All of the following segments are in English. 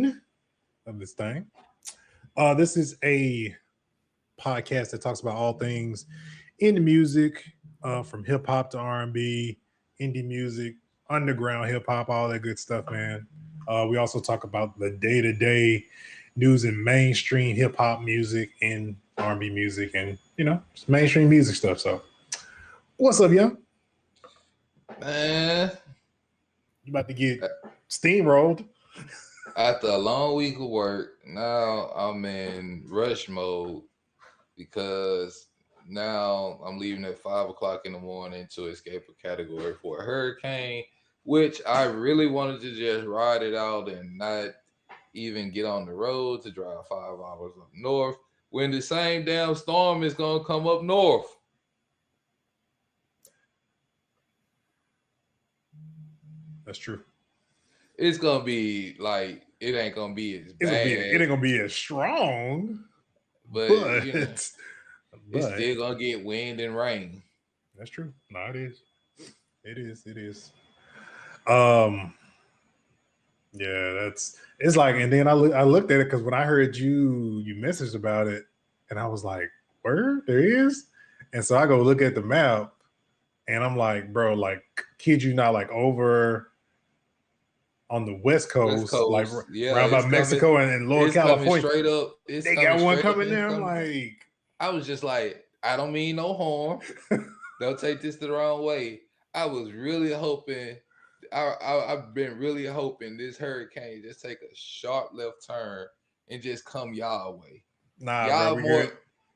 of this thing. This is a podcast that talks about all things in the music, from hip hop to R&B, indie music, underground hip hop, all that good stuff, man. We also talk about the day to day news in mainstream hip hop music and R&B music, and just mainstream music stuff. So, what's up, young? Man, You about to get steamrolled? after a long week of work, now I'm in rush mode because now I'm leaving at 5 o'clock in the morning to escape a category 4 hurricane, which I really wanted to just ride it out and not even get on the road to drive 5 hours up north when the same damn storm is gonna come up north. That's true. It's gonna be like it ain't gonna be as bad. It ain't gonna be as strong, but it's still gonna get wind and rain. That's true. No, it is. It is. Yeah, it's like, and then I looked at it because when I heard you messaged about it, and I was like, where there is, and so I go look at the map, and I'm like, bro, like, kid you not, like over on the West Coast, like around by Mexico and Lower California, straight up. They got one coming there. I'm like, I was just like, I don't mean no harm. Don't take this the wrong way. I was really hoping. I've been really hoping this hurricane just take a sharp left turn and just come y'all way. Nah,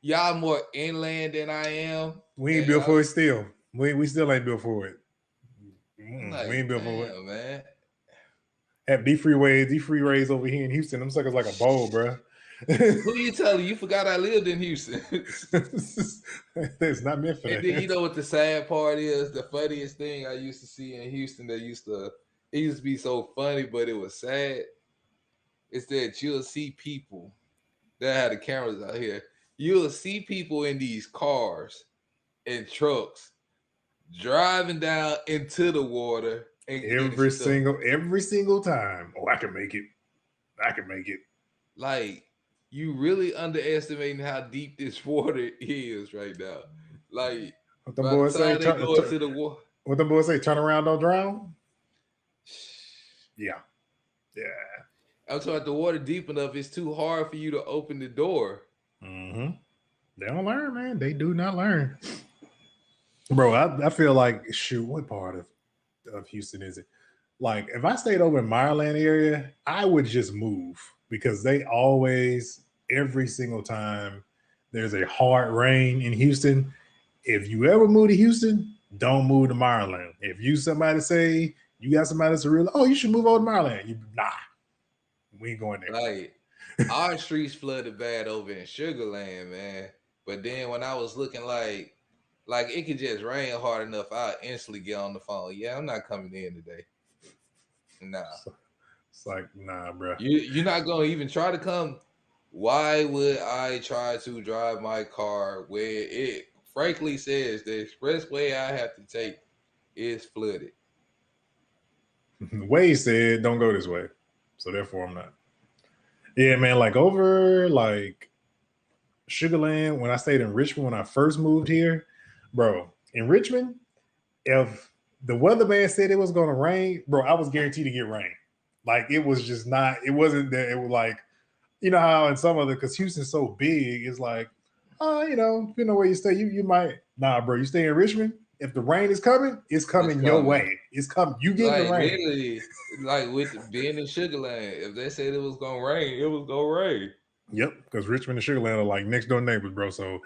y'all more inland than I am. We ain't built for it still. We still ain't built for it. Like, we ain't built for it, man. Have these freeways over here in Houston, them suckers like a bowl, bro. Who you telling? You forgot I lived in Houston. It's not meant for that. And then you know what the sad part is? The funniest thing I used to see in Houston it used to be so funny, but it was sad. It's that you'll see people that had the cameras out here. You'll see people in these cars and trucks driving down into the water and every single time. Oh, I can make it. Like, you really underestimating how deep this water is right now. Like, what them boys say? What them boys say? Turn around, don't drown. Yeah. I'm talking about the water deep enough. It's too hard for you to open the door. Mm-hmm. They don't learn, man. They do not learn, bro. I feel like, shoot, what part of Houston is it? Like, if I stayed over in Meyerland area, I would just move because they always, every single time there's a hard rain in Houston, if you ever move to Houston, don't move to Meyerland. If you somebody say you got somebody that's a real, you should move over to Meyerland. Nah, we ain't going there. Like, our streets flooded bad over in Sugarland, man. But then when I was looking like it could just rain hard enough, I'll instantly get on the phone. Yeah, I'm not coming in today. Nah. It's like, nah, bro. You're not gonna even try to come. Why would I try to drive my car where it frankly says the expressway I have to take is flooded? Wade said, don't go this way. So therefore I'm not. Yeah, man, like over like Sugarland, when I stayed in Richmond when I first moved here, bro, in Richmond, if the weatherman said it was gonna rain, bro, I was guaranteed to get rain. Like, it was just not, it wasn't that, it was like, you know how in some other, because Houston's so big, it's like, depending on where you stay, you might, nah, bro, you stay in Richmond, if the rain is coming, it's coming your way. It's coming. You get the rain. Literally, like with being in Sugarland, if they said it was gonna rain, it was gonna rain. Yep, because Richmond and Sugarland are like next door neighbors, bro. So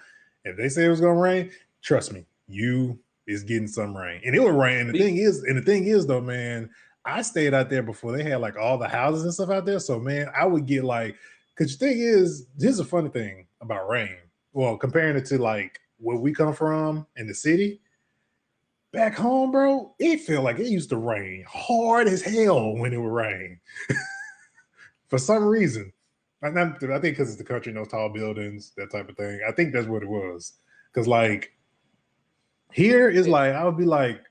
if they say it was gonna rain, trust me, you is getting some rain, and it will rain. And the thing is, though, man, I stayed out there before they had like all the houses and stuff out there. So man, I would get like, because the thing is, here's a funny thing about rain. Well, comparing it to like where we come from in the city. Back home, bro, it felt like it used to rain hard as hell when it would rain. For some reason. I think because it's the country, no tall buildings, that type of thing. I think that's what it was. Because, like, here is like, I would be like,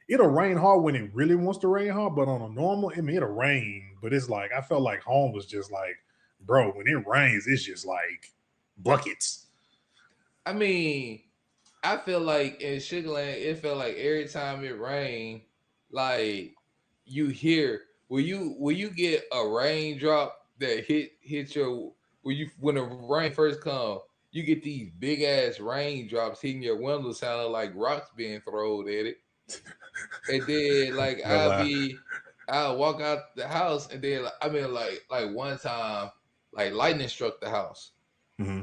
it'll rain hard when it really wants to rain hard, but on a normal, I mean, it'll rain. But it's like I felt like home was just like, bro, when it rains, it's just like buckets. I mean, I feel like in Sugarland, it felt like every time it rained, like you hear will you get a raindrop that hit your when the rain first come, you get these big ass raindrops hitting your window, sounding like rocks being thrown at it. And then like No lie. I'll walk out the house and then I mean like one time like lightning struck the house. Mm-hmm.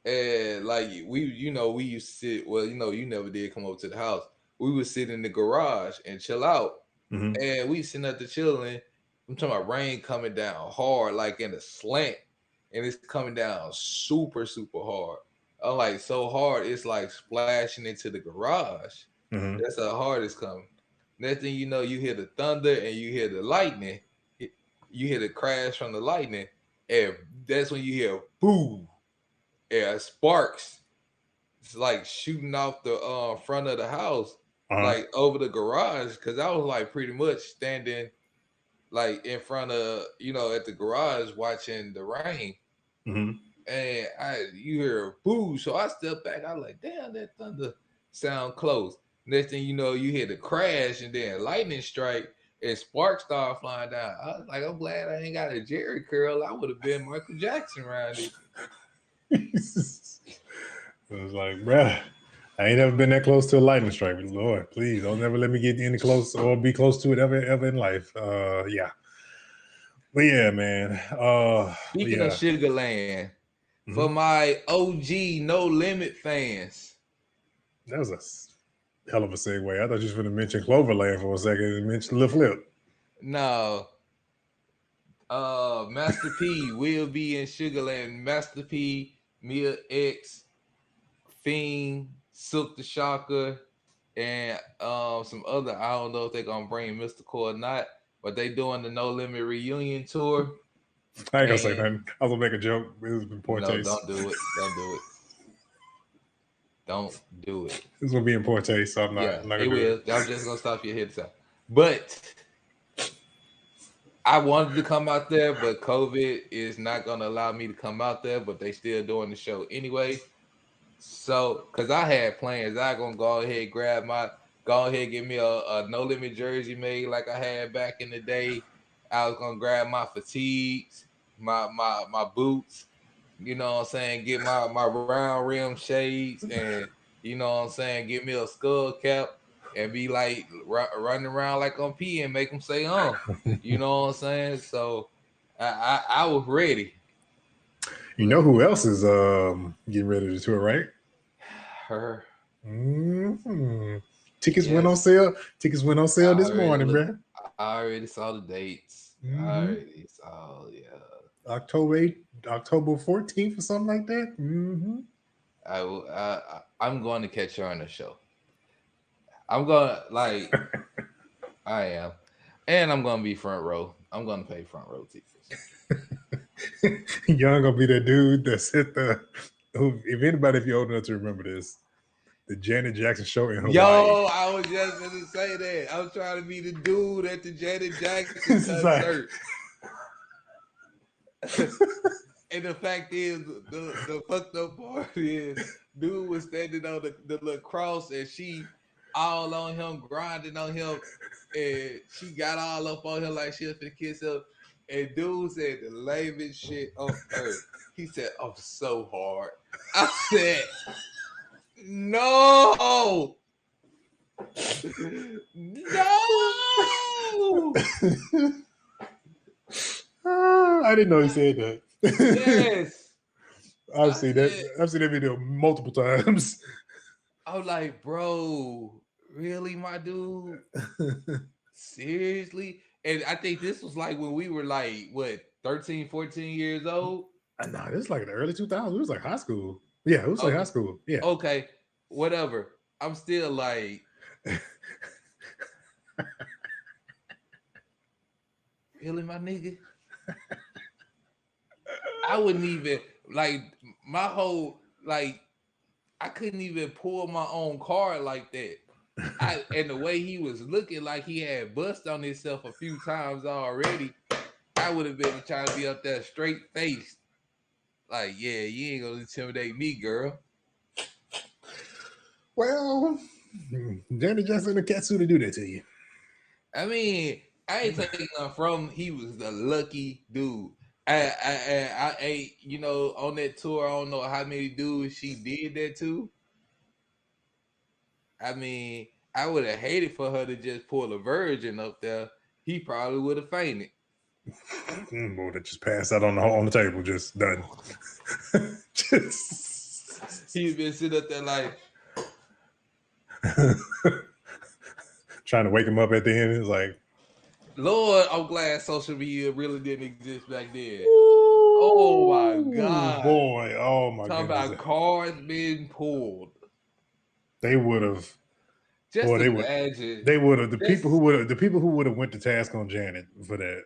And like we used to sit. Well, you never did come over to the house. We would sit in the garage and chill out, Mm-hmm. and we sitting at the chilling. I'm talking about rain coming down hard, like in a slant, and it's coming down super super hard. I'm like so hard, it's like splashing into the garage. Mm-hmm. That's how hard it's coming. Next thing you know, you hear the thunder and you hear the lightning. You hear the crash from the lightning, and that's when you hear boom. Yeah, sparks. It's like shooting off the front of the house, Uh-huh. like over the garage. Cause I was like pretty much standing like in front of at the garage watching the rain, Mm-hmm. and you hear a boo. So I stepped back. I was like, damn, that thunder sound close. Next thing you know, you hear the crash and then lightning strike and sparks start flying down. I was like, I'm glad I ain't got a Jerry curl. I would have been Michael Jackson around it. I was like, bruh, I ain't never been that close to a lightning strike. Lord, please don't never let me get any close or be close to it ever in life. Yeah. But yeah, man. Speaking of Sugarland, for my OG No Limit fans. That was a hell of a segue. I thought you was going to mention Cloverland for a second and mention Lil Flip. No. Master P will be in Sugarland. Master P, Mia X, Fiend, Silk the Shocker, and some other. I don't know if they're gonna bring Mystical or not, but they doing the No Limit reunion tour. I ain't gonna say nothing. I was gonna make a joke. It was in poor taste. Don't do it. Don't do it. Don't do it. It's gonna be in poor taste, so I'm not gonna do it. I'm just gonna stop your head out. But I wanted to come out there, but COVID is not gonna allow me to come out there. But they still doing the show anyway. So, cause I had plans, I gonna go ahead get me a No Limit jersey made like I had back in the day. I was gonna grab my fatigues, my boots, you know what I'm saying, get my round rim shades, and you know what I'm saying, get me a skull cap and be like running around like I'm P and make them say you know what I'm saying. So I was ready. You know who else is getting ready to tour, right? Her. Mm-hmm. Tickets went on sale. Tickets went on sale this morning, bro. I already saw the dates. Mm-hmm. I already saw, October 14th or something like that. Mm-hmm. I'm going to catch her on the show. I'm going I am, and I'm going to be front row. I'm going to pay front row tickets. Y'all gonna be the dude that's at if you're old enough to remember this, the Janet Jackson show in Hawaii. Yo, I was just gonna say that. I was trying to be the dude at the Janet Jackson concert. And the fact is, the fucked up part is, dude was standing on the little cross and she all on him, grinding on him, and she got all up on him like she was finna kiss him. And dude said the lamest shit on earth. He said, "I'm so hard." I said, "No, no." I didn't know he said that. Yes, I've seen that video multiple times. I was like, "Bro, really, my dude? Seriously?" And I think this was like when we were like, what, 13, 14 years old? No, this was like in the early 2000s. It was like high school. Yeah, it was like high school. Yeah. Okay, whatever. I'm still like, really, my nigga? I wouldn't even, like, my whole, like, I couldn't even pull my own card like that. And the way he was looking like he had bust on himself a few times already, I would have been trying to be up there straight faced. Like, yeah, you ain't gonna intimidate me, girl. Well, Janet Jackson and Katsu to do that to you. I mean, I ain't taking nothing from him. He was the lucky dude. I you know, on that tour, I don't know how many dudes she did that to. I mean, I would have hated for her to just pull a virgin up there. He probably would have fainted. Boy, that just passed out on the table, just done. Just He's been sitting up there like trying to wake him up at the end. It's like, Lord, I'm glad social media really didn't exist back then. Oh my God. Boy, oh my Talking goodness. about cards being pulled. They would have. Just Boy, imagine. They would have. The people who would have went to task on Janet for that.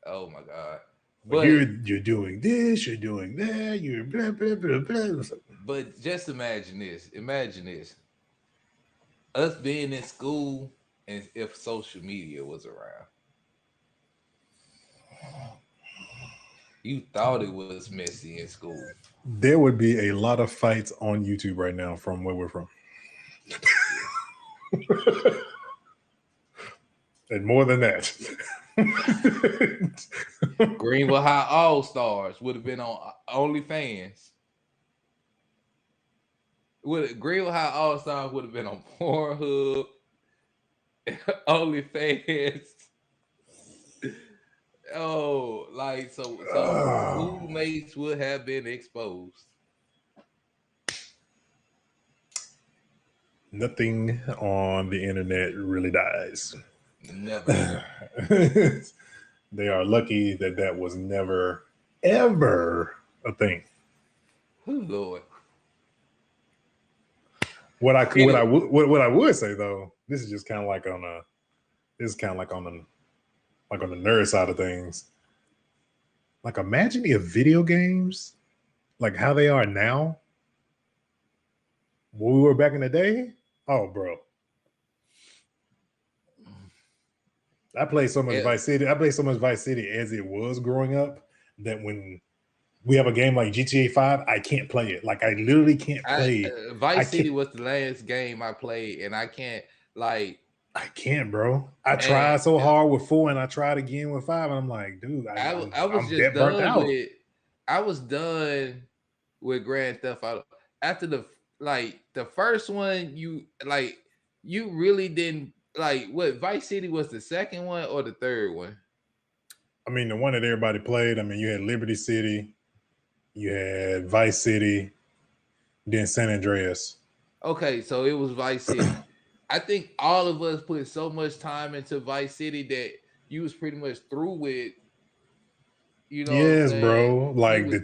Oh my God. But you're doing this, you're doing that, you're blah blah blah blah. But just imagine this. Imagine this. Us being in school and if social media was around. You thought it was messy in school. There would be a lot of fights on YouTube right now from where we're from. And more than that. Greenville High All Stars would have been on OnlyFans. Greenville High All Stars would have been on Pornhub, OnlyFans. Oh, like so schoolmates would have been exposed. Nothing on the internet really dies. Never. They are lucky that was never, ever a thing. Oh, Lord. What I would say though, this is just kind of like on the nerd side of things. Like, imagine if video games, like how they are now, when we were back in the day. Oh, bro. I played so much Vice City. I played so much Vice City as it was growing up that when we have a game like GTA 5, I can't play it. Like, I literally can't play. Vice City was the last game I played, and I can't, like. I can't, bro. I tried so hard with 4, and I tried again with 5, and I'm like, dude, I'm just burnt out. I was done with Grand Theft Auto. After the first one, you really didn't like what Vice City was the second one or the third one? I mean, the one that everybody played. I mean, you had Liberty City, you had Vice City, then San Andreas. Okay, so it was Vice City. I think all of us put so much time into Vice City that you was pretty much through with. You know, yes, bro. Like the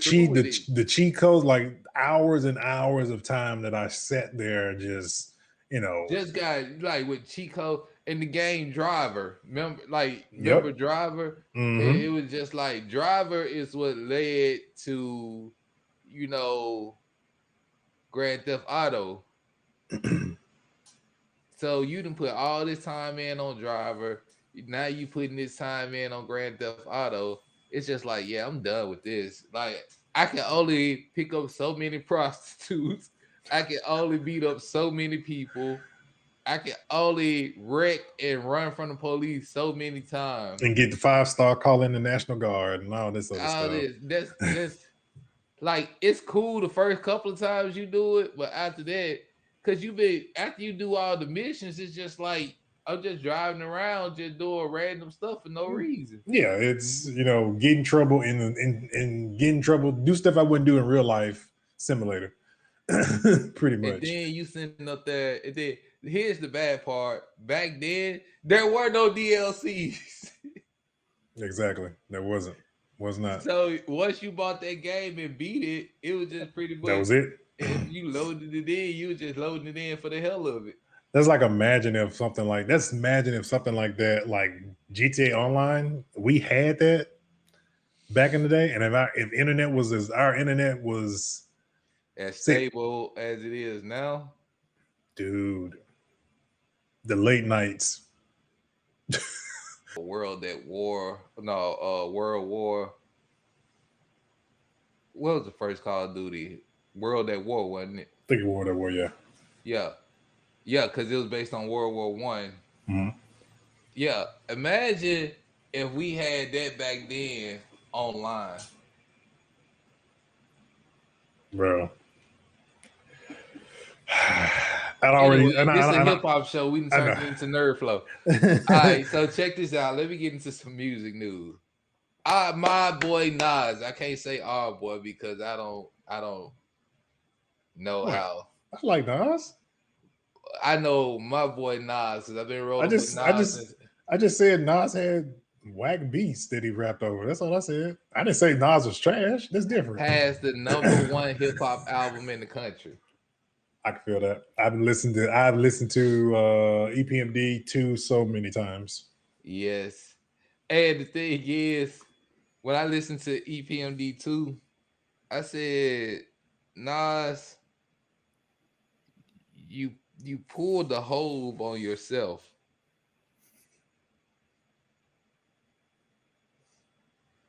cheat codes, like hours and hours of time that I sat there, just got like with cheat code in the game Driver. Remember Driver? Mm-hmm. It was just like Driver is what led to, Grand Theft Auto. So you done put all this time in on Driver. Now you putting this time in on Grand Theft Auto. It's just like, yeah, I'm done with this. Like, I can only pick up so many prostitutes. I can only beat up so many people. I can only wreck and run from the police so many times. And get the 5-star call in the National Guard and all this other stuff. That's like, it's cool the first couple of times you do it, but after that, because after you do all the missions, it's just like, I'm just driving around, just doing random stuff for no reason. Yeah, it's get in trouble and get in trouble, do stuff I wouldn't do in real life simulator. Pretty much. And then you sitting up there, and then here's the bad part. Back then, there were no DLCs. Exactly. There was not. So once you bought that game and beat it, it was just pretty much that was it. If you loaded it in, you were just loading it in for the hell of it. That's like imagine if something like that, like GTA Online, we had that back in the day, and if our internet was as stable as it is now, dude, The late nights. World at War. No, World War. What was the first Call of Duty? World at War, wasn't it? I think it was that way, yeah. Yeah. Yeah, because it was based on World War One. Mm-hmm. Yeah. Imagine if we had that back then online. Bro. I'd already, Anyway, this is a hip hop show. We can turn it into Nerd Flow. All right, so check this out. Let me get into some music news. My boy Nas. I can't say our boy because I don't know how. I like Nas. I know my boy Nas because I've been rolling with Nas. I just said Nas had whack beats that he rapped over. That's all I said. I didn't say Nas was trash. That's different. Has the #1 hip hop album in the country. I can feel that. I've listened to EPMD 2 so many times. Yes. And the thing is, when I listened to EPMD 2, I said, Nas, you pulled the hove on yourself.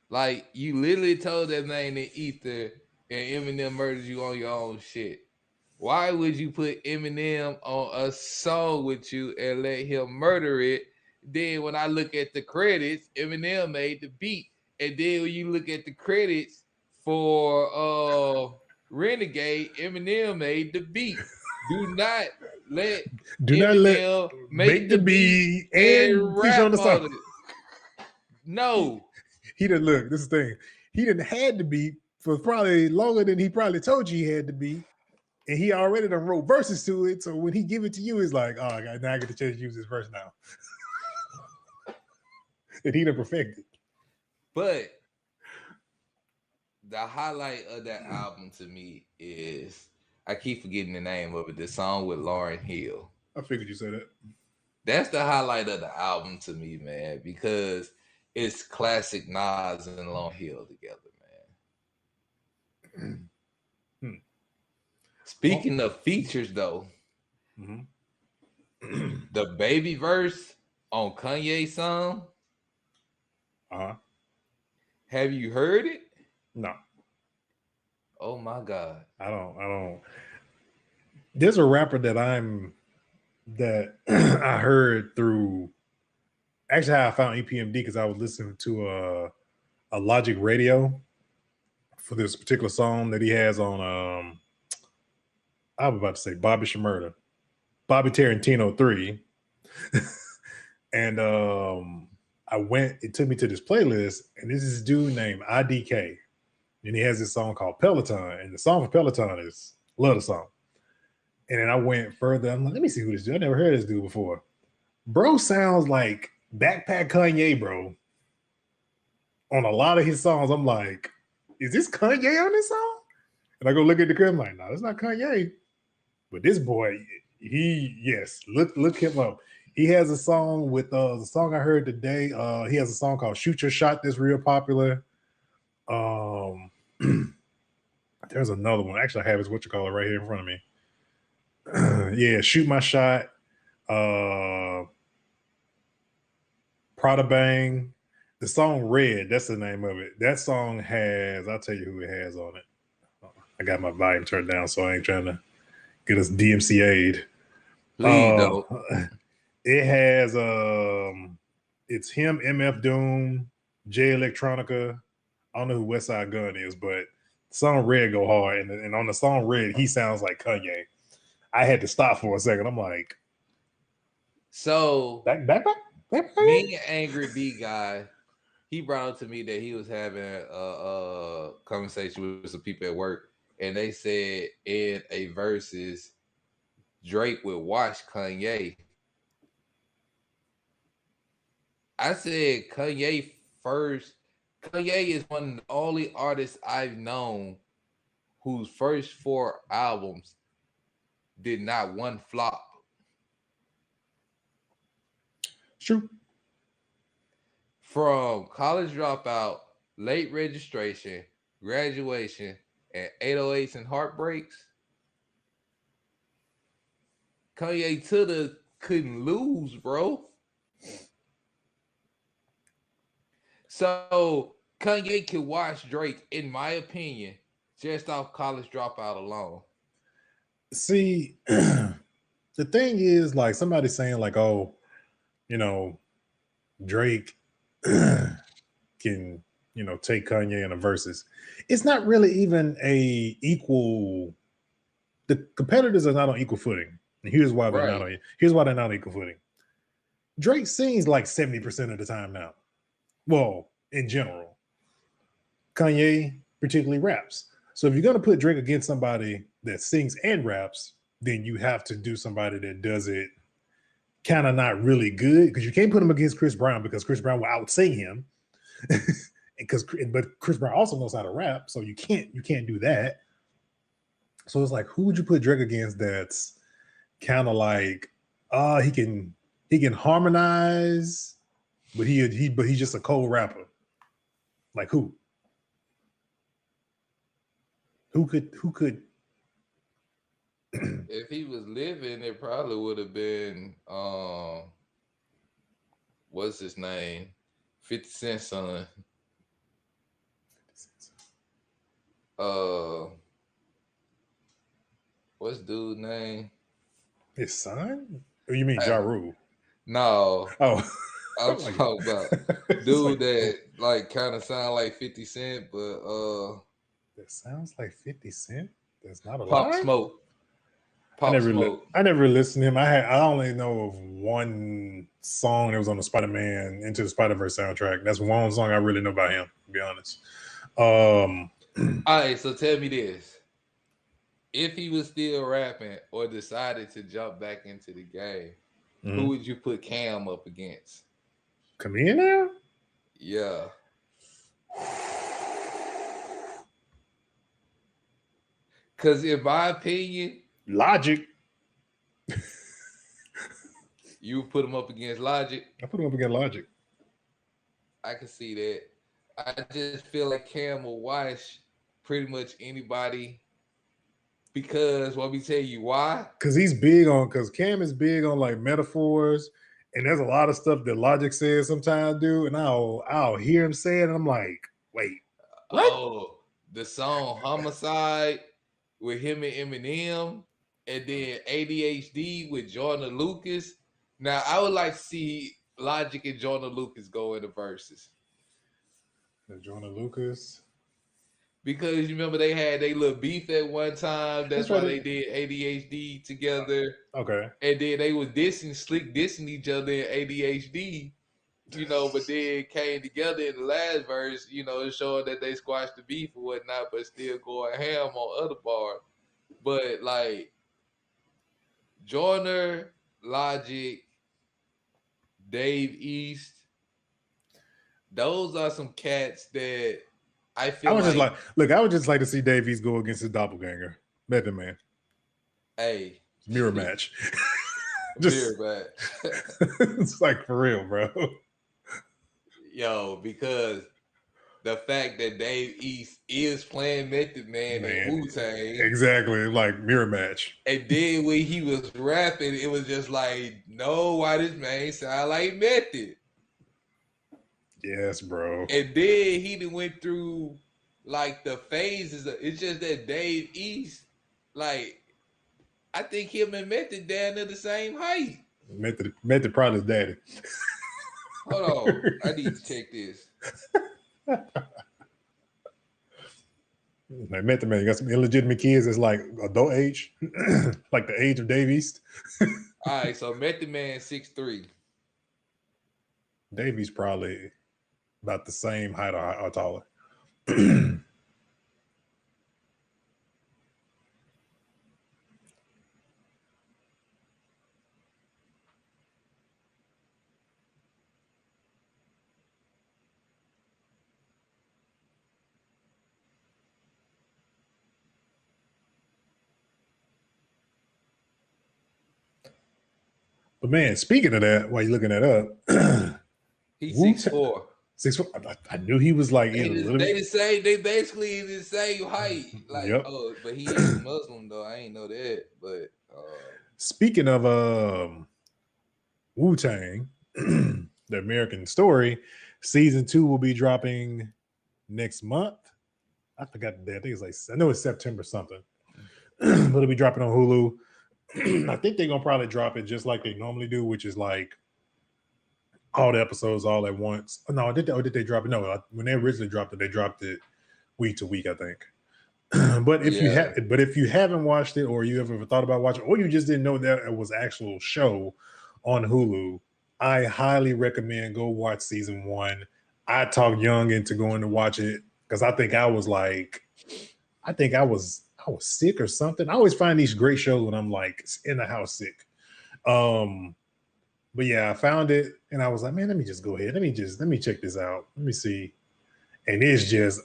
Like, you literally told that man in ether and Eminem murdered you on your own shit. Why would you put Eminem on a song with you and let him murder it? Then when I look at the credits, Eminem made the beat. And then when you look at the credits for Renegade, Eminem made the beat. Do not let Eminem make the beat and rap on the song. No. He didn't look. This is the thing. He didn't had to be for probably longer than he probably told you he had to be. And he already done wrote verses to it. So when he give it to you, it's like, oh, now I get the chance to use this verse now. And he done perfected. But the highlight of that album to me is, I keep forgetting the name of it, the song with Lauryn Hill. I figured you said that. That's the highlight of the album to me, man, because it's classic Nas and Lauryn Hill together, man. Speaking of features, though, the baby verse on Kanye's song. Have you heard it? No. Oh my God. I don't. There's a rapper that I heard through. Actually, how I found EPMD because I was listening to a Logic radio for this particular song that he has on. I was about to say Bobby Shmurda, Bobby Tarantino 3, and it took me to this playlist, and this is this dude named IDK, and he has this song called Peloton, and the song for Peloton is love the song. And then I went further. I'm like, let me see who this dude. I never heard this dude before. Bro sounds like Backpack Kanye, bro. On a lot of his songs, I'm like, is this Kanye on this song? And I go look at the crib, I'm like, no, that's not Kanye. But this boy, look him up. He has a song with the song I heard today. He has a song called Shoot Your Shot that's real popular. There's another one. Actually, I have his right here in front of me. Yeah, Shoot My Shot. Prada Bang. The song Red, that's the name of it. That song has, I'll tell you who it has on it. I got my volume turned down, so I ain't trying to get us DMCA'd. Please don't. It has it's him, MF Doom, Jay Electronica. I don't know who Westside Gun is, but the song Red go hard, and on the song Red, he sounds like Kanye. I had to stop for a second. I'm like, so back. Me and Angry B guy, he brought up to me that he was having a conversation with some people at work, and they said in a verses, Drake would watch Kanye. I said Kanye first. Kanye is one of the only artists I've known whose first 4 albums did not one flop. True. From College Dropout, Late Registration, Graduation, and 808s and Heartbreaks, Kanye to the couldn't lose, bro. So Kanye can watch Drake, in my opinion, just off College Dropout alone. See, the thing is, like somebody saying, like, oh, you know, Drake can, take Kanye in a versus. It's not really even a equal. The competitors are not on equal footing. And here's why they're not on. Here's why they're not on equal footing. Drake sings like 70% of the time now. Well, in general, Kanye particularly raps. So if you're gonna put Drake against somebody that sings and raps, then you have to do somebody that does it kind of not really good, because you can't put him against Chris Brown because Chris Brown will out-sing him. But Chris Brown also knows how to rap, so you can't do that. So it's like, who would you put Drake against that's kind of like, he can harmonize, but he's just a cold rapper. Like who? Who could? If he was living, it probably would have been what's his name? 50 Cent son. What's dude's name? His son? Or you mean Ja Rule? No. Oh. I'm talking about dude that like kind of sound like 50 Cent, but that sounds like 50 Cent. That's not a Pop lie? Smoke. I never listened to him. I only know of one song that was on the Spider-Man Into the Spider-Verse soundtrack. That's one song I really know about him, to be honest. All right, so tell me this. If he was still rapping or decided to jump back into the game, who would you put Cam up against? Camille now? Yeah. Because in my opinion, Logic. You put him up against Logic? I put him up against Logic. I can see that. I just feel like Cam will wash pretty much anybody. Because let me tell you why. Because Cam is big on like metaphors, and there's a lot of stuff that Logic says sometimes, dude. And I'll hear him say it, and I'm like, wait, what? Oh, the song Homicide with him and Eminem, and then ADHD with Jordan Lucas. Now I would like to see Logic and Jordan Lucas go in the verses. Jordan Lucas. Because you remember they had their little beef at one time. That's why they did ADHD together. Okay. And then they was dissing each other in ADHD, but then came together in the last verse, showing that they squashed the beef or whatnot, but still going ham on other bars. But like Joyner, Logic, Dave East, those are some cats that I feel I would just like to see Dave East go against his doppelganger, Method Man. Hey. Mirror match. Mirror match. It's like for real, bro. Yo, because the fact that Dave East is playing Method Man in Wu-Tang. Exactly, like mirror match. And then when he was rapping, it was just like, no, why this man sound like Method? Yes, bro. And then he done went through like the phases. It's just that Dave East, like, I think him and Method down to the same height. Method probably his daddy. Hold on, I need to check this. Like Method Man, you got some illegitimate kids that's like adult age, like the age of Dave East. All right, so Method Man 6'3". Dave East probably about the same height or taller. But man, speaking of that, while you're looking that up, he's 6'4". 6'4". I knew he was like they basically the same height. Like, yep. But he is Muslim though. I ain't know that. But speaking of Wu-Tang, the American Story, season 2 will be dropping next month. I forgot the day. I think it's like, I know it's September something, but it'll be dropping on Hulu. I think they're gonna probably drop it just like they normally do, which is like all the episodes all at once. No, did they drop it? No, when they originally dropped it, they dropped it week to week, I think. But if you haven't watched it, or you ever thought about watching, or you just didn't know that it was actual show on Hulu, I highly recommend go watch season 1. I talked Young into going to watch it because I think I was sick or something. I always find these great shows when I'm like in the house sick. But yeah, I found it and I was like, man, let me just go ahead. Let me check this out. Let me see. And it's just,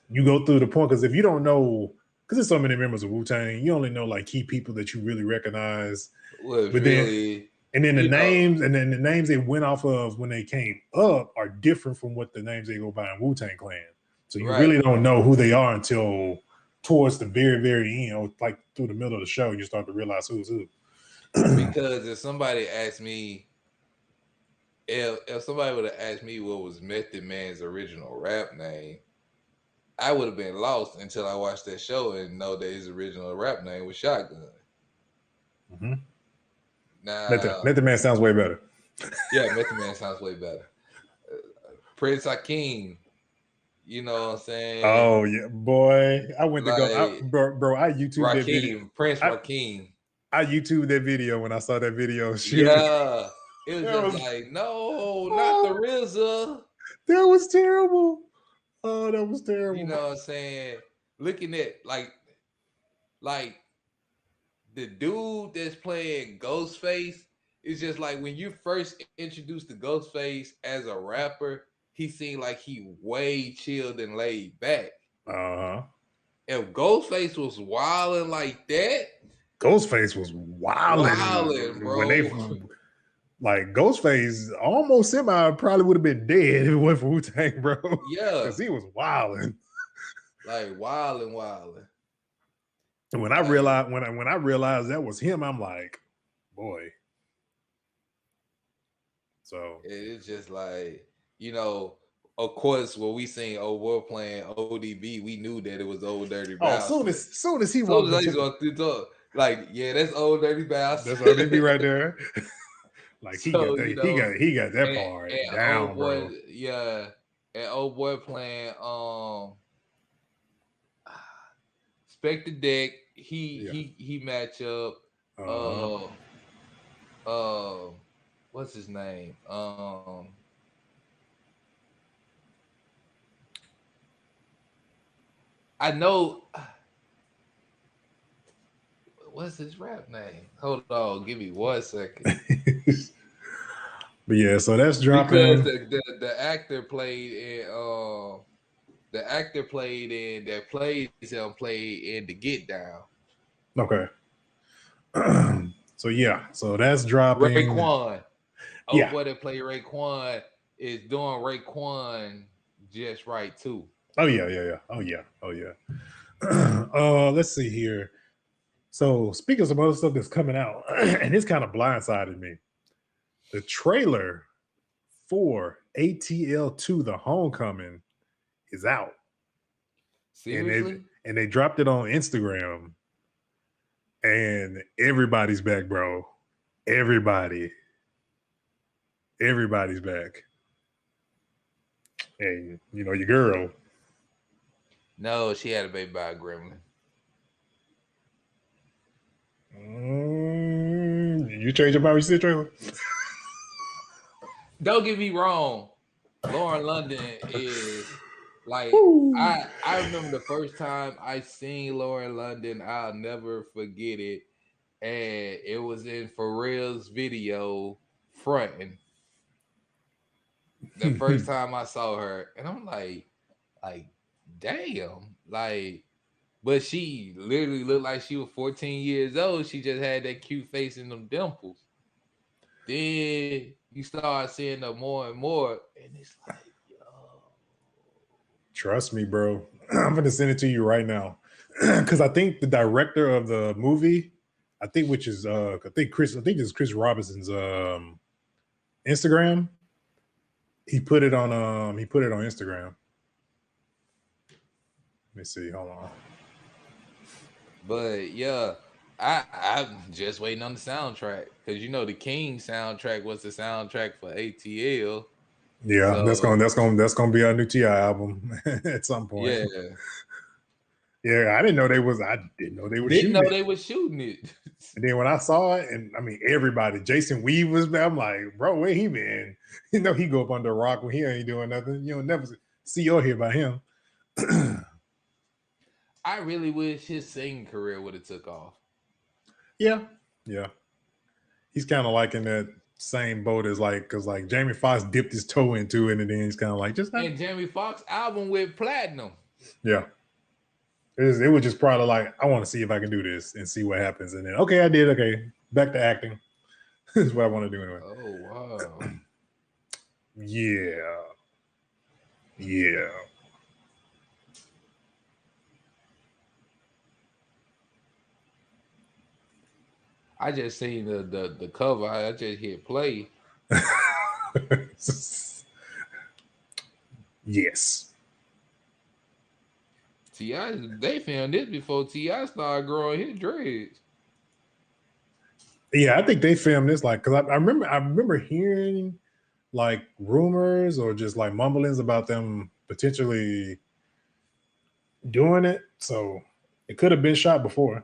you go through the point, because if you don't know, because there's so many members of Wu-Tang, you only know like key people that you really recognize. Well, but really, then the names they went off of when they came up are different from what the names they go by in Wu-Tang Clan. So you really don't know who they are until towards the very, very end, or like through the middle of the show, you start to realize who's who. Because if somebody asked me, if somebody would have asked me what was Method Man's original rap name, I would have been lost until I watched that show and know that his original rap name was Shotgun. Mm-hmm. Now, Method Man sounds way better. Yeah, Method Man sounds way better. Prince Hakeem, you know what I'm saying? Oh yeah, boy! I went to go, I YouTubed that video. Prince Rakeem. I YouTubed that video when I saw that video. Shoot. Yeah, it was just like, no, not the RZA. That was terrible. Oh, that was terrible. You know what I'm saying? Looking at like the dude that's playing Ghostface is just like, when you first introduced the Ghostface as a rapper, he seemed like he way chilled and laid back. If Ghostface was wilding like that, Ghostface was wilding, bro. When they like Ghostface almost semi probably would have been dead if it wasn't for Wu-Tang, bro. Yeah, because he was wilding, like wilding. And when I realized that was him, I'm like, boy. So it's just like, you know, of course, when we seen Old Boy playing ODB, we knew that it was Old Dirty Bastard. Soon as he walked into like, yeah, that's Old Dirty Bastard. That's ODB right there. Like he got that part down, bro. Yeah, and Old Boy playing Spectre Deck. He match up. What's his name? I know. What's his rap name? Hold on, give me 1 second. But yeah, so that's dropping. Because the actor played in The Get Down. Okay. So that's dropping. Raekwon. Boy that played Raekwon is doing Raekwon just right too. Oh yeah. Let's see here. So speaking of some other stuff that's coming out, and it's kind of blindsided me. The trailer for ATL 2: The Homecoming is out. Seriously? And they dropped it on Instagram. And everybody's back, bro. Everybody's back. And you know, your girl. No, she had a baby by a gremlin. You changed your mind when you see the trailer? Don't get me wrong. Lauren London is like, I remember the first time I seen Lauren London, I'll never forget it. And it was in Pharrell's video fronting. The first time I saw her, and I'm like, damn, like, but she literally looked like she was 14 years old. She just had that cute face and them dimples. Then you start seeing her more and more, and it's like, yo. Trust me, bro. I'm gonna send it to you right now. Because I think the director of the movie, I think this is Chris Robinson's Instagram. He put it on Instagram. Let me see. Hold on. But yeah, I'm just waiting on the soundtrack because you know the King soundtrack was the soundtrack for ATL. Yeah, So that's gonna be our new T.I. album at some point. yeah, Yeah, I didn't know they were didn't shooting know it. they were shooting it. And then when I saw it, and I mean everybody, Jason Weave was there. I'm like, bro, where he been? You know, he go up under a rock when he ain't doing nothing. You don't never see or hear about him. I really wish his singing career would have took off. Yeah. He's kind of like in that same boat as because like Jamie Foxx dipped his toe into it, and then he's kind of like And Jamie Foxx album with platinum. Yeah. It was just probably like, I want to see if I can do this and see what happens. And then, okay, I did. Okay, back to acting. This is what I want to do anyway. Oh, wow. Yeah. I just seen the cover. I just hit play. Yes. T.I., they filmed this before T.I. started growing his dreads. Yeah, I think they filmed this because I remember hearing like rumors or just like mumblings about them potentially doing it. So it could have been shot before.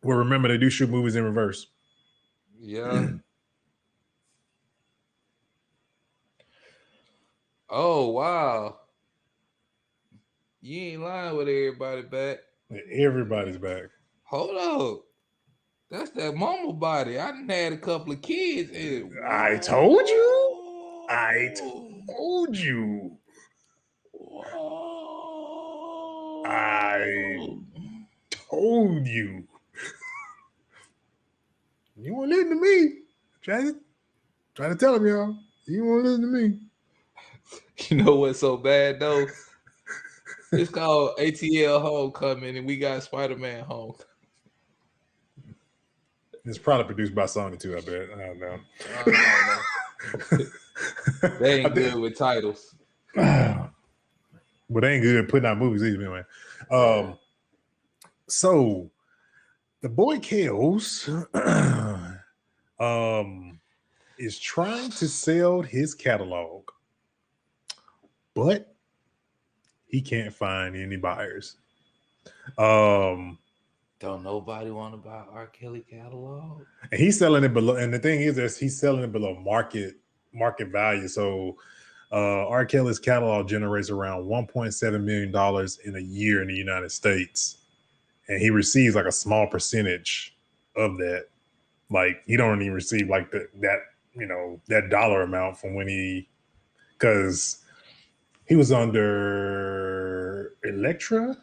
Well, remember they do shoot movies in reverse. Yeah. Oh, wow. You ain't lying with everybody back. Everybody's back. Hold up. That's that mama body. I done had a couple of kids. I told you. I told you. Whoa. I told you. You won't listen to me. Try to tell him, y'all. You won't listen to me. You know what's so bad though? It's called ATL Homecoming, and we got Spider-Man Homecoming. It's probably produced by Sony too, I bet. I don't know. They ain't good with titles. But they ain't good at putting out movies either, anyway. So the boy Kales is trying to sell his catalog, but he can't find any buyers. Don't nobody want to buy R. Kelly catalog? And he's selling it below. And the thing is, he's selling it below market value. So R. Kelly's catalog generates around $1.7 million in a year in the United States, and he receives like a small percentage of that. Like he don't even receive like that dollar amount from because he was under Elektra,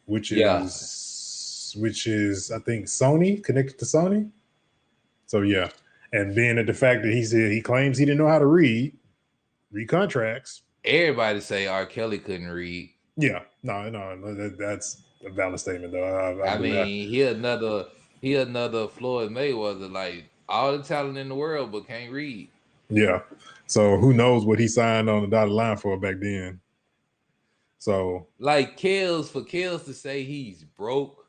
which is I think Sony, connected to Sony. So yeah, and then the fact that he claims he didn't know how to read contracts. Everybody say R. Kelly couldn't read. Yeah, no, that's a valid statement though. I mean, he another Floyd Mayweather, like all the talent in the world, but can't read. Yeah, so who knows what he signed on the dotted line for back then? So like Kells to say he's broke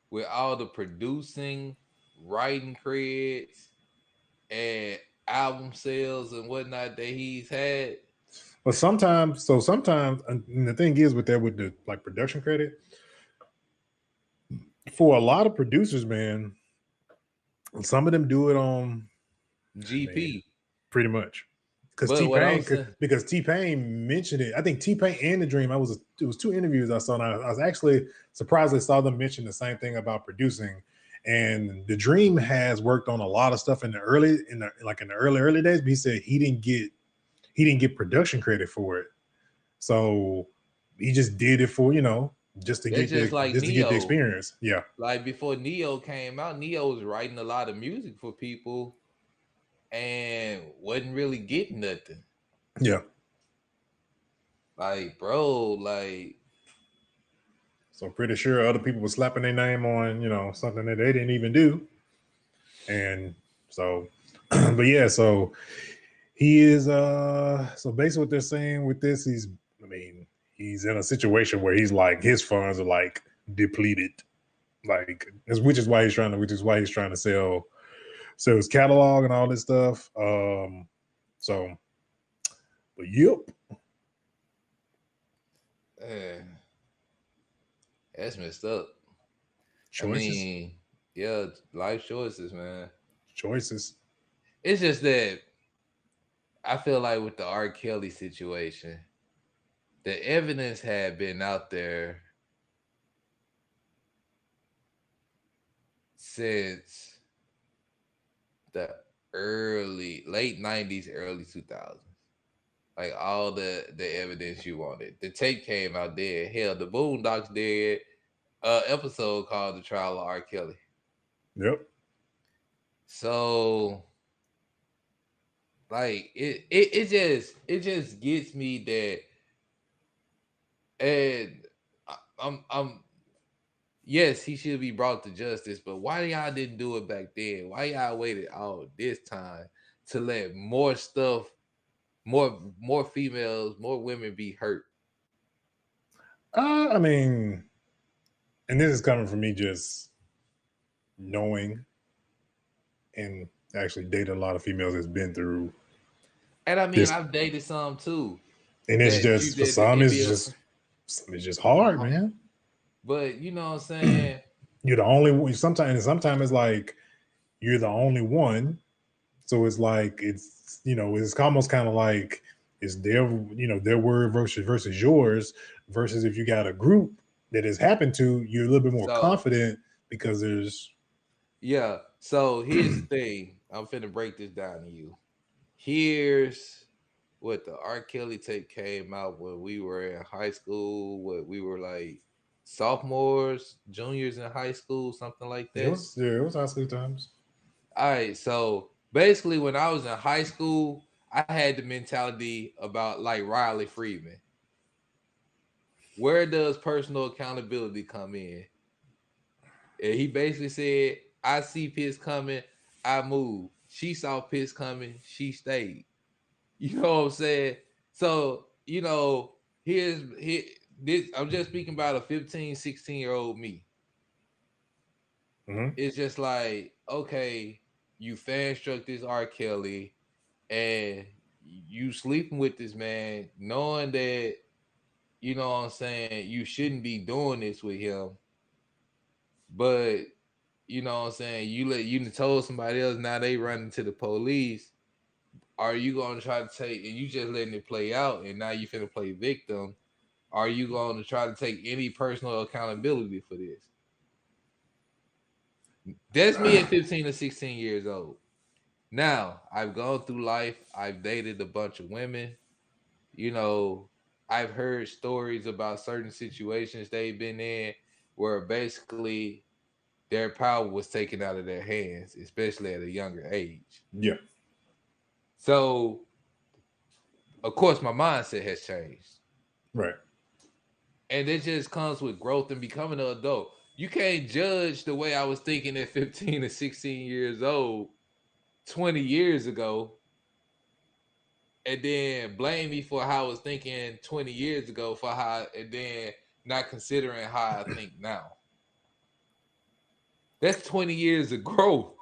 with all the producing, writing creds, and album sales and whatnot that he's had. But sometimes, and the thing is with the like production credit, for a lot of producers, man, some of them do it on GP, pretty much. Because T-Pain mentioned it. I think T-Pain and The Dream. It was 2 interviews I saw, and I was actually surprised I saw them mention the same thing about producing. And The Dream has worked on a lot of stuff in the early days, but he said he didn't get production credit for it. So he just did it for, just to get the experience. Yeah. Like before Neo came out, Neo was writing a lot of music for people and wasn't really getting nothing. Yeah. Like, bro, so I'm pretty sure other people were slapping their name on, something that they didn't even do. And so, but yeah, so He is so basically what they're saying with this, he's in a situation where he's like his funds are like depleted. Like which is why he's trying to sell his catalog and all this stuff. So but yep. Man, that's messed up. Choices. I mean, yeah, life choices, man. Choices. It's just that I feel like with the R. Kelly situation, the evidence had been out there since the late 90s, early 2000s. Like all the evidence you wanted. The tape came out dead. Hell, the Boondocks did an episode called The Trial of R. Kelly. Yep. So like it just gets me that, and I'm yes, he should be brought to justice, but why y'all didn't do it back then? Why y'all waited all this time to let more stuff, more females, more women be hurt? I mean, and this is coming from me just knowing and actually dating a lot of females that's been through. And I mean, this, I've dated some too. and it's That just for some, it's just hard, man. But you know what I'm saying? You're the only one. Sometimes it's like you're the only one. So it's like it's almost kind of like it's their word versus yours, versus if you got a group that has happened to, you're a little bit more confident because there's So here's the thing. I'm finna break this down to you. Here's what the R. Kelly tape came out when we were in high school. What we were like sophomores, juniors in high school, something like that. It was high school times. All right, so basically, when I was in high school, I had the mentality about like Riley Friedman. Where does personal accountability come in? And he basically said, "I see piss coming, I move." She saw piss coming, she stayed. You know what I'm saying? So, here's this. I'm just speaking about a 15, 16-year-old me. Mm-hmm. It's just like, okay, you fan struck this R. Kelly and you sleeping with this man, knowing that, you know what I'm saying, you shouldn't be doing this with him. But, you know what I'm saying, you told somebody else, now they running to the police. Are you going to try to take, and you just letting it play out, and now you finna play victim? Are you going to try to take any personal accountability for this? That's me at 15 or 16 years old. Now, I've gone through life. I've dated a bunch of women. I've heard stories about certain situations they've been in where basically their power was taken out of their hands, especially at a younger age. Yeah. So, of course, my mindset has changed. Right. And it just comes with growth and becoming an adult. You can't judge the way I was thinking at 15 or 16 years old 20 years ago and then blame me for how I was thinking 20 years ago and then not considering how I think now. That's 20 years of growth.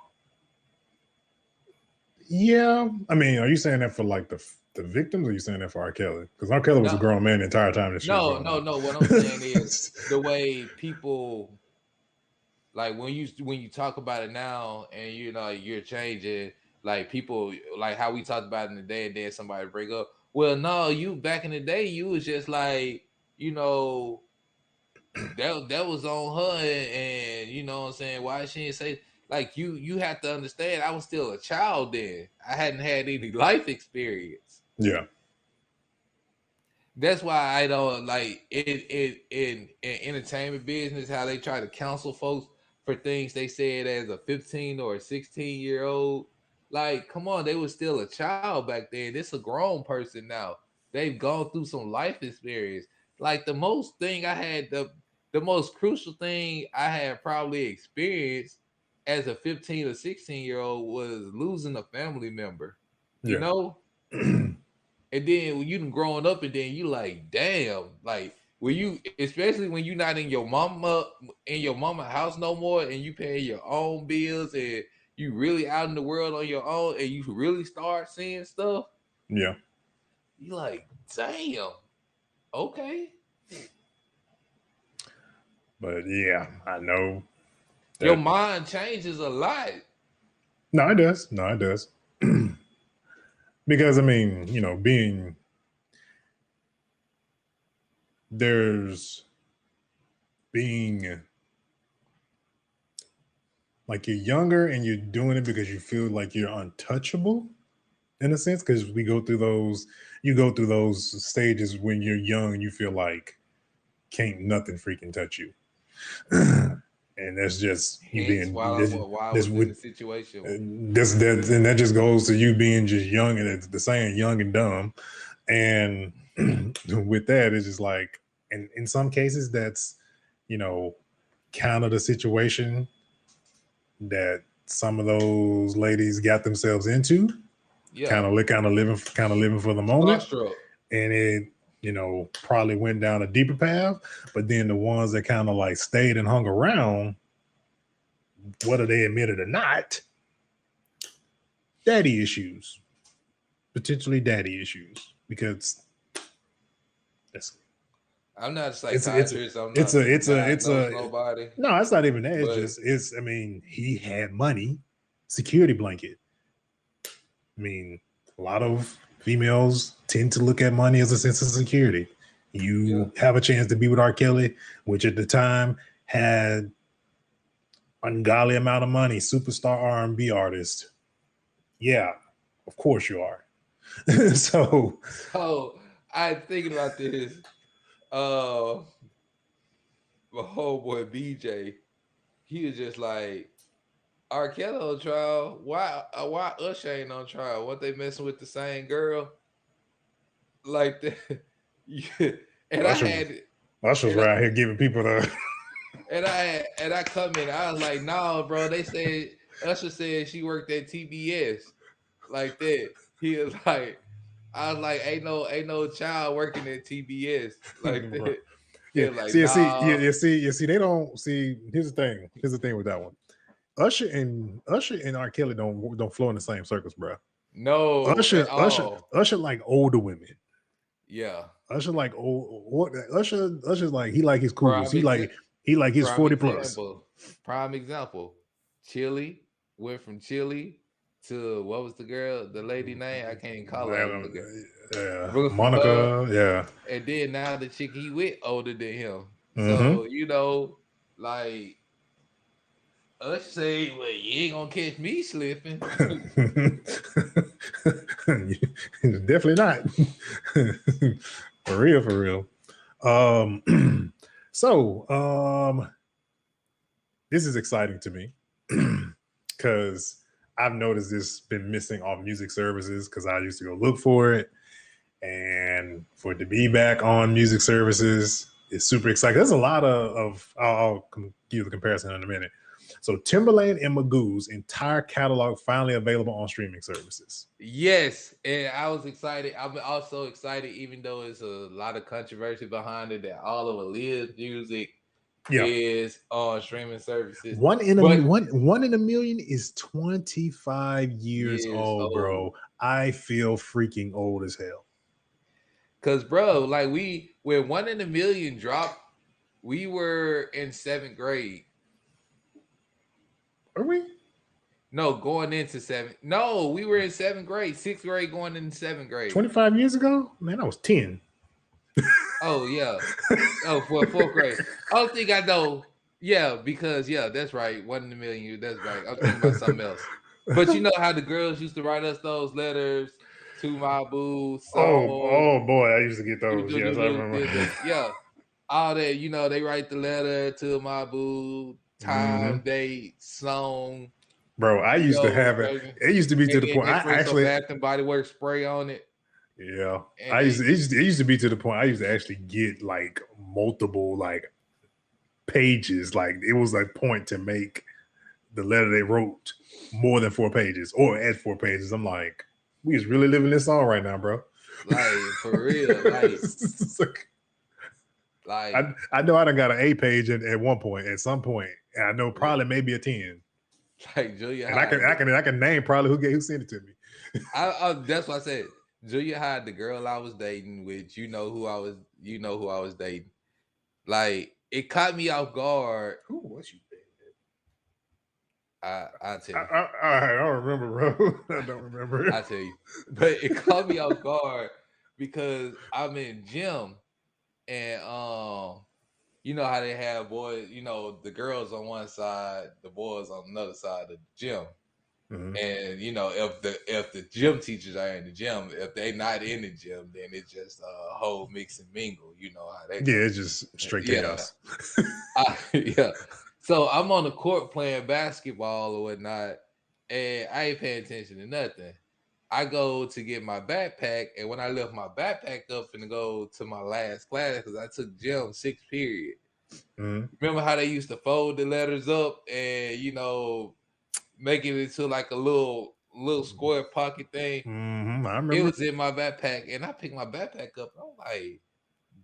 Yeah. I mean, are you saying that for like the victims, or are you saying that for R. Kelly? Because R. Kelly was a grown man the entire time. No. What I'm saying is the way people, like when you talk about it now and you're changing, like people, like how we talked about it in the day, and then somebody break up. Well, no, you back in the day, you was just like, that was on her, and you know what I'm saying, why she didn't say, like, you have to understand, I was still a child then. I hadn't had any life experience. Yeah. That's why I don't like it in entertainment business, how they try to counsel folks for things they said as a 15 or a 16-year-old. Like, come on, they were still a child back then. This a grown person now. They've gone through some life experience. Like the most crucial thing I had probably experienced as a 15 or 16-year-old was losing a family member. You know? And then when you done growing up, and then you like, damn, like when you, especially when you not in your mama house no more, and you paying your own bills, and you really out in the world on your own, and you really start seeing stuff. Yeah. You like, damn, okay. But yeah, I know. Your mind changes a lot. No, it does. No, it does. Because I mean, there's being like you're younger and you're doing it because you feel like you're untouchable in a sense. Because you go through those stages when you're young and you feel like can't nothing freaking touch you. And that's just you Hence being why I was in the situation. and that just goes to you being just young, and it's the saying young and dumb. And with that, it's just like, and in some cases that's kind of the situation that some of those ladies got themselves into. Yeah, kind of living for the moment. starstruck. And it probably went down a deeper path. But then the ones that kind of like stayed and hung around, whether they admit it or not, daddy issues, potentially daddy issues, because that's I'm not a psychiatrist. it's a nobody. No, it's not even that. But- I mean, he had money, security blanket. I mean, a lot of females tend to look at money as a sense of security. You have a chance to be with R. Kelly, which at the time had ungodly amount of money, superstar R&B artist. Yeah, of course you are. So I'm thinking about this. My homeboy BJ, he was just like, R. Kelly on trial. Why Usher ain't on trial? What, they messing with the same girl? Like that. Yeah. And Usher's around here giving people the and I come in, I was like, no, bro. They said Usher said she worked at TBS. Like that. He was like, I was like, ain't no child working at TBS. Like that. Yeah, like, see, they don't see. Here's the thing with that one. Usher and R. Kelly don't flow in the same circles, bro. No, Usher like older women. Yeah. Usher's like he like his cougars. He like his 40 plus. Prime example. Chili went from Chili to, what was the lady name? I can't even call her. Yeah, Monica. Yeah. And then now the chick he with older than him. Mm-hmm. So like Usher say, well, you ain't gonna catch me slipping. Definitely not. For real. So this is exciting to me because I've noticed this been missing off music services because I used to go look for it, and for it to be back on music services is super exciting. There's a lot of I'll give you the comparison in a minute. So Timbaland and Magoo's entire catalog finally available on streaming services. Yes, and I was excited. I'm also excited, even though it's a lot of controversy behind it, that all of Aaliyah's music is on streaming services. One in a million is 25 years old, bro. I feel freaking old as hell. Cause, bro, like when 1 in a million dropped, we were in 7th grade. Are we? No, going into 7th. No, we were in 7th grade, 6th grade, going into 7th grade. 25 years ago? Man, I was 10. Oh, yeah. Oh, for 4th grade. I don't think I know. Yeah, because, that's right. 1 in a million. That's right. I'm thinking about something else. But you know how the girls used to write us those letters to my boo. Oh, boy. I used to get those. Yes, I remember. Yeah. All that, they write the letter to my boo. Time, date, song. Bro, I used to have it. It used to be to the point. I actually Bath and Body Works spray on it. Yeah, it used to be to the point. I used to actually get like multiple like pages. Like it was a point to make the letter they wrote more than 4 pages or at 4 pages. I'm like, We just really living this song right now, bro. Like for real, like I know I done got an A page at one point, at some point, and I know probably maybe a 10. like junior And high. I can name probably who sent it to me. That's what I said. Junior high, the girl I was dating, which you know who I was dating. Like it caught me off guard. Who was you dating? I tell you. I don't remember, bro. I don't remember. I tell you. But it caught me off guard because I'm in gym and you know how they have boys, you know, the girls on one side, the boys on another side of the gym. Mhm. And you know, if the gym teachers are in the gym, if they not in the gym, then it's just a whole mix and mingle. You know how that Yeah, goes. it's just straight Yeah. chaos. Yeah. So I'm on the court playing basketball or whatnot, and I ain't paying attention to nothing. I go to get my backpack, and when I left my backpack up and go to my last class, because I took gym 6th period. Mhm. Remember how they used to fold the letters up and you know make it into like a little square pocket thing? Mhm, I It remember. was in my backpack, and I picked my backpack up. And I'm like,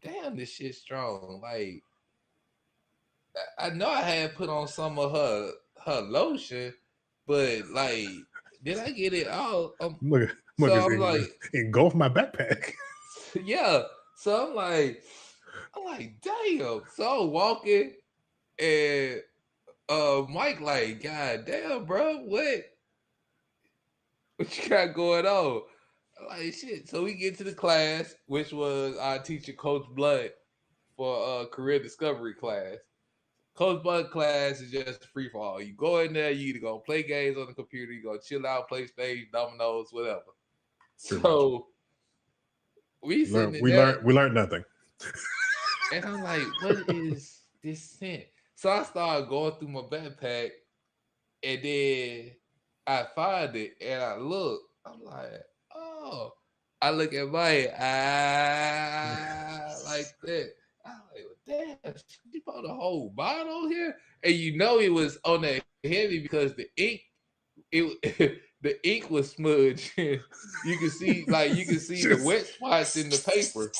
damn, this shit's strong. Like, I know I had put on some of her lotion, but like, did I get it all? Look, So it's I'm like, engulf my backpack. yeah. So I'm like, damn. So I'm walking, and Mike like, God damn, bro, what you got going on? I'm like, shit. So we get to the class, which was our teacher, Coach Blood, for career discovery class. Coach Bud class is just free for all. You go in there, you either go play games on the computer, you go chill out, play spades, dominoes, whatever. So we sitting in there, We learned nothing. and I'm like, what is this scent? So I started going through my backpack, and then I find it, and I look. I'm like, oh. I look at my like that. I'm like, well, damn, she bought a whole bottle here, and you know it was on that heavy because the ink, the ink was smudged. You can see the wet spots in the paper.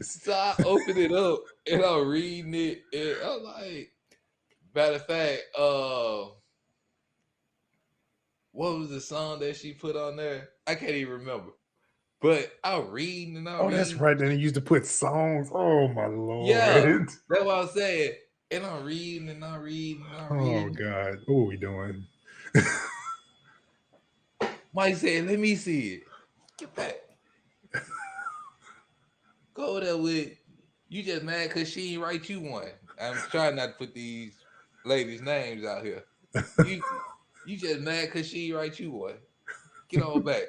So I open it up and I'm reading it, and I'm like, matter of fact, what was the song that she put on there? I can't even remember. But I'm reading and I'm Oh, that's reading. right. Then he used to put songs. Oh my Yeah, lord. that's what I'm saying. And I'm reading and I'm reading and I'm Oh reading. God. What are we doing? Mike said, let me see it. Get back. Go over there with you just mad because she ain't write you one. I'm trying not to put these ladies' names out here. You just mad because she ain't write you one. Get on back.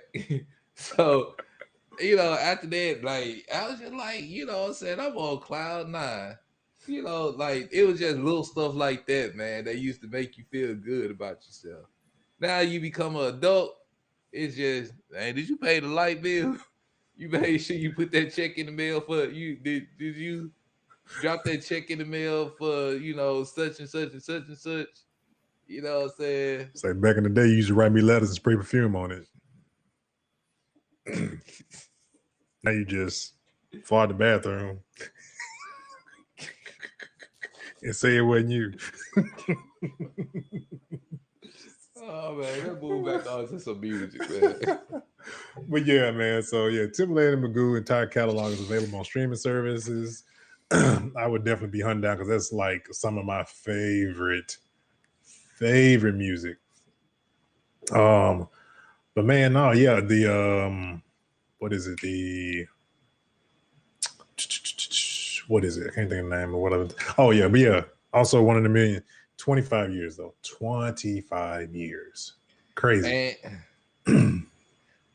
So, you know, after that, like, I was just like, you know what I'm saying? I'm on cloud 9. You know, like, it was just little stuff like that, man, that used to make you feel good about yourself. Now you become an adult, it's just, hey, did you pay the light bill? You made sure you put that check in the mail for you. Did you drop that check in the mail for, you know, such and such and such and such? You know what I'm saying? It's like back in the day, you used to write me letters and spray perfume on it. Now you just fart in the bathroom and say it wasn't you. Oh man, let's move back on to some music, man. But yeah, man. So yeah, Timbaland and Magoo entire catalog is available on streaming services. I would definitely be hunting down because that's like some of my favorite music. But man, no, yeah, the what is it? What is it? I can't think of the name or whatever. Oh yeah, but yeah, also one in a million. 25 years though. 25 years. Crazy. And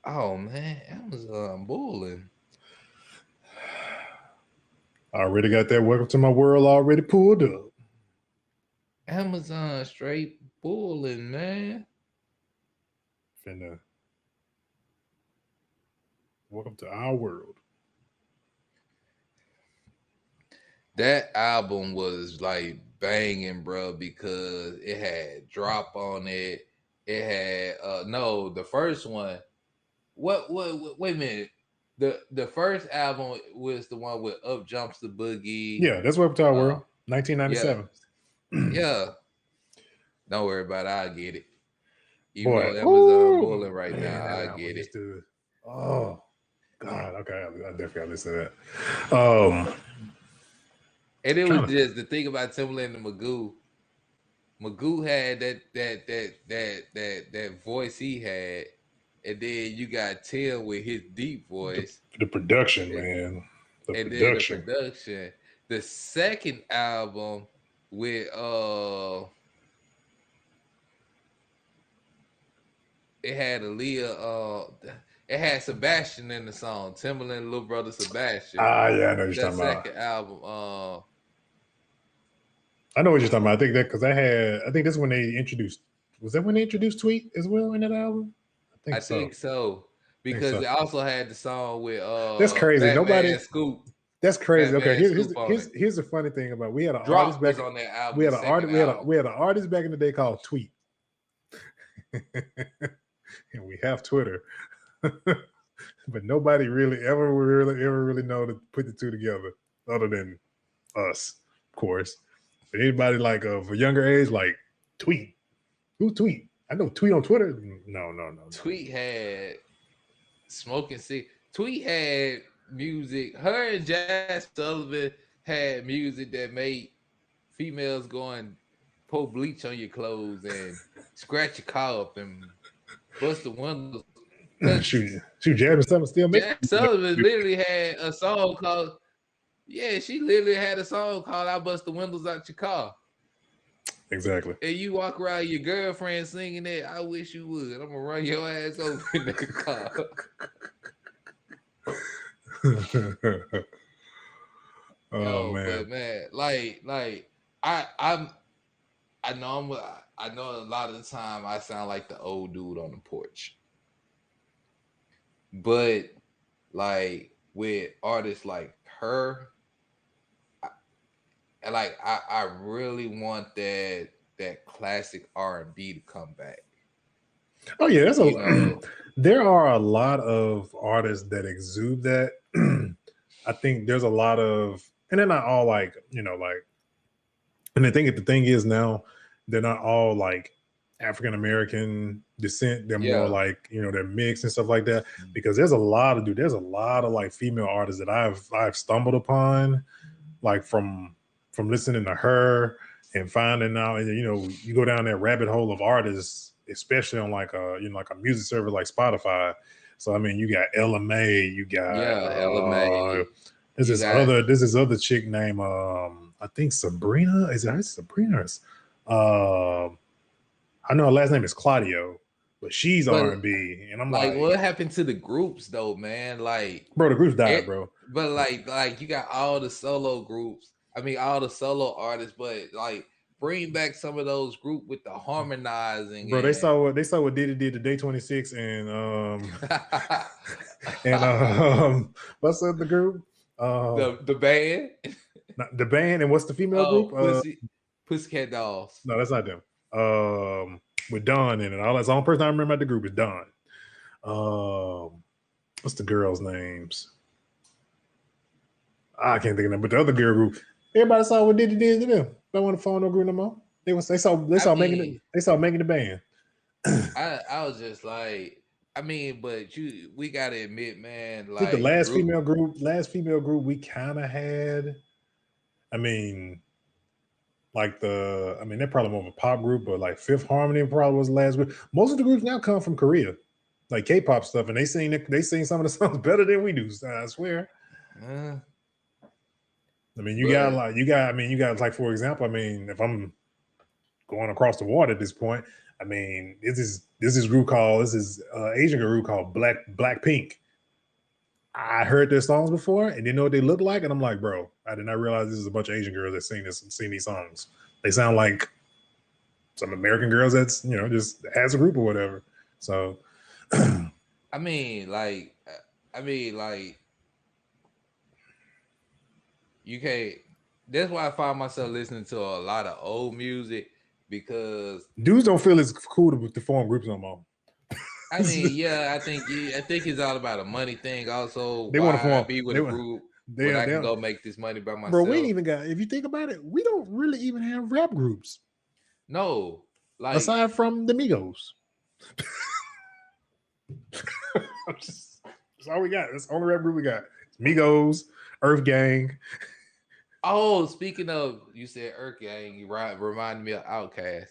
oh man, Amazon bullying. I already got that Welcome to My World already pulled up. Amazon straight bullying, man. Finna Welcome to Our World. That album was like banging, bro, because it had drop on it. It had no, the first one. What wait a minute. The first album was the one with Up Jumps the Boogie. Yeah, that's Welcome to Our World, Yeah, 1997. yeah. Don't worry about it. I'll get it. Even Boy, though Amazon ooh, bullying right man, now, that I album get used it. to. Oh God, okay, I definitely gotta listen to that. And it was Trying to, just the thing about Timbaland and Magoo. Magoo had that voice he had, and then you got Tim with his deep voice, the production, man, the and then the production. production. The second album with it had Aaliyah, it had Sebastian in the song, Timbaland little brother Sebastian. Ah, yeah, I know what you're That talking about. second album, I know what you're talking about. I think that because I think that's when they introduced. Was that when they introduced Tweet as well in that album? I I think so. think so. I think Because so. it also had the song with That's crazy. Nobody. Batman Scoop. That's crazy. Okay, Batman Scoop on it. here's the funny thing about we had an artist Drop back. was on that album, We the had an second artist. album. We had an artist back in the day called Tweet, and we have Twitter, but nobody really ever really know to put the two together, other than us, of course. But anybody like of a younger age, like Tweet, who Tweet? I know Tweet on Twitter. No. Tweet had Smoking Sick. Tweet had music. Her and Jazz Sullivan had music that made females go and pour bleach on your clothes and scratch your car up and bust the windows. shoot, Jasmine Sullivan still making. Jazz Sullivan literally had a song called, yeah, she literally had a song called I Bust the Windows Out Your Car. Exactly. And you walk around your girlfriend singing that, I wish you would. I'm gonna run your ass over in the car. Oh man. But man, like I know a lot of the time I sound like the old dude on the porch. But like with artists like her, I really want that classic R&B to come back. Oh yeah, there are a lot of artists that exude that. I think there's a lot of, and they're not all like, and the thing is now they're not all like African American descent. They're more like, they're mixed and stuff like that. Because there's a lot of like female artists that I've stumbled upon, like from listening to her and finding out, and you go down that rabbit hole of artists, especially on like a music service like Spotify. So I mean, you got Ella Mai, you got Ella Mai. There's this other chick named I think Sabrina. Is it Sabrina? I know her last name is Claudio, but she's R&B, and I'm like, what happened to the groups though, man? Like, bro, the groups died, bro. But like you got all the solo groups. I mean, all the solo artists, but like bring back some of those groups with the harmonizing. Bro, they saw what Diddy did to Day 26 and and what's the group? The band. The band, and what's the female group? Pussycat Dolls. No, that's not them. With Dawn in it. All that's the only person I remember at the group is Dawn. What's the girls' names? I can't think of them. But the other girl group, everybody saw what Diddy did to them. Don't want to follow no group no more. They saw making the band. I was just like, I mean, but we gotta admit, man, like I think the last female group we kind of had. I mean, they're probably more of a pop group, but like Fifth Harmony probably was the last group. Most of the groups now come from Korea, like K-pop stuff, and they sing some of the songs better than we do. I swear. I mean, you got like, for example, I mean, if I'm going across the water at this point, I mean, this is Asian group called Blackpink. I heard their songs before and didn't know what they look like, and I'm like, bro, I did not realize this is a bunch of Asian girls that sing these songs. They sound like some American girls that's just as a group or whatever. So, I mean, you can't. That's why I find myself listening to a lot of old music because dudes don't feel it's cool to form groups no more. I mean, yeah, I think it's all about a money thing. Also, They want to why I form. be with a group when I They can go make this money by myself. bro, we ain't even got. If you think about it, we don't really even have rap groups. No, like aside from the Migos. That's all we got. That's the only rap group we got. It's Migos, Earth Gang. Oh, speaking of, you said Earth Gang, you reminded me of Outkast.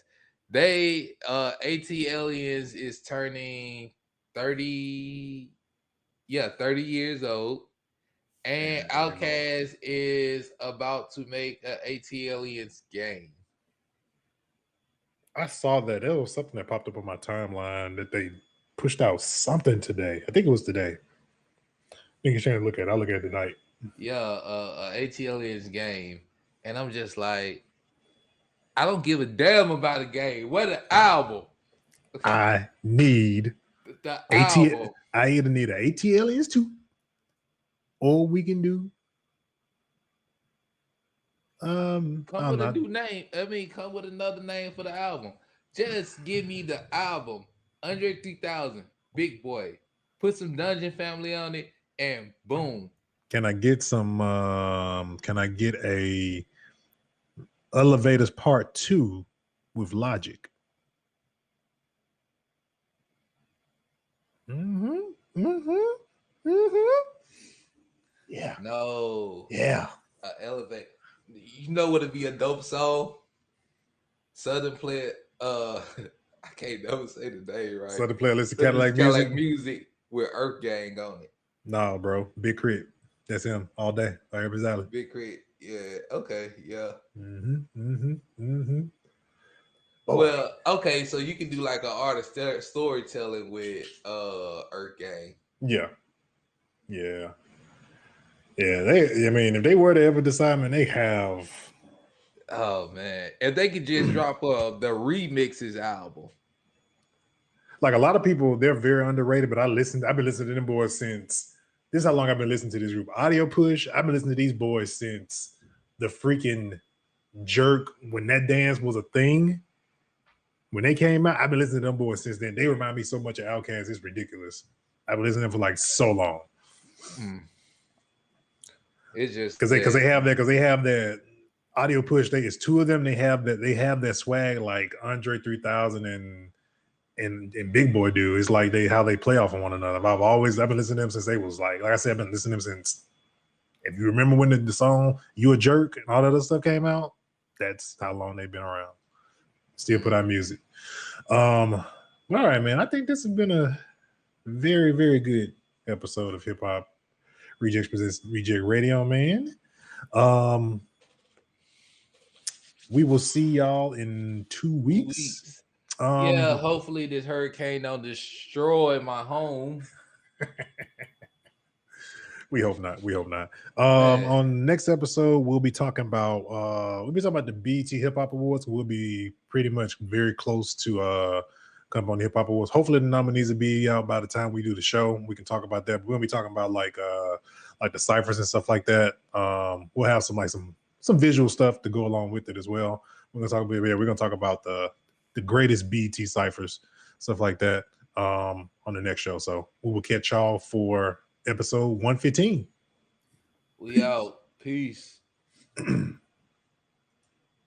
They AT Aliens is turning 30 years old, and Outkast is about to make an AT Aliens game. I saw that. It was something that popped up on my timeline that they pushed out something today. I think it was today. I think you're trying to look at it. I'll look at it tonight. Yeah, AT Aliens game. And I'm just like, I don't give a damn about a game. What an album. I need the AT. album. I either need an AT Aliens 2, or we can do come with a new name. I mean, come with another name for the album. Just give me the album. Andre 3000, Big Boy. Put some Dungeon Family on it, and boom. Can I get some? Can I get a Elevators Part 2 with Logic? Yeah. No. Yeah. Elevate. You know what would be a dope song? Southern Player. I can't never say the name right. Southern Player listen to Cadillac music with Earth Gang on it. No, bro. Big Crit. That's him all day. Like every alley. Big Crit. Yeah. Okay. Yeah. Well, okay. So you can do like an artist storytelling with Earth Gang. Yeah. Yeah. Yeah. I mean, if they were to ever decide, man, they have. Oh man, if they could just drop the remixes album. Like a lot of people, they're very underrated, but I've been listening to them boys since. This is how long I've been listening to this group. Audio Push. I've been listening to these boys since the freaking Jerk, when that dance was a thing. When they came out, I've been listening to them boys since then. They remind me so much of Outkast. It's ridiculous. I've been listening to them for like so long. It's just because they have that Audio Push. It's two of them. They have that swag like Andre 3000 and Big Boy do. It's like how they play off of one another. I've been listening to them since they was like I said, I've been listening to them since. If you remember when the song "You a Jerk" and all that other stuff came out, that's how long they've been around. Still put out music. All right, man. I think this has been a very, very good episode of Hip Hop Rejects Presents Reject Radio, man. We will see y'all in 2 weeks. Yeah, hopefully this hurricane don't destroy my home. We hope not. On next episode, we'll be talking about the BET Hip Hop Awards. We'll be pretty much very close to come on the Hip Hop Awards. Hopefully the nominees will be out by the time we do the show. We can talk about that. We're gonna be talking about like the ciphers and stuff like that. We'll have some visual stuff to go along with it as well. We're gonna talk about the greatest BET ciphers, stuff like that, on the next show. So we will catch y'all for episode 115. We out. Peace.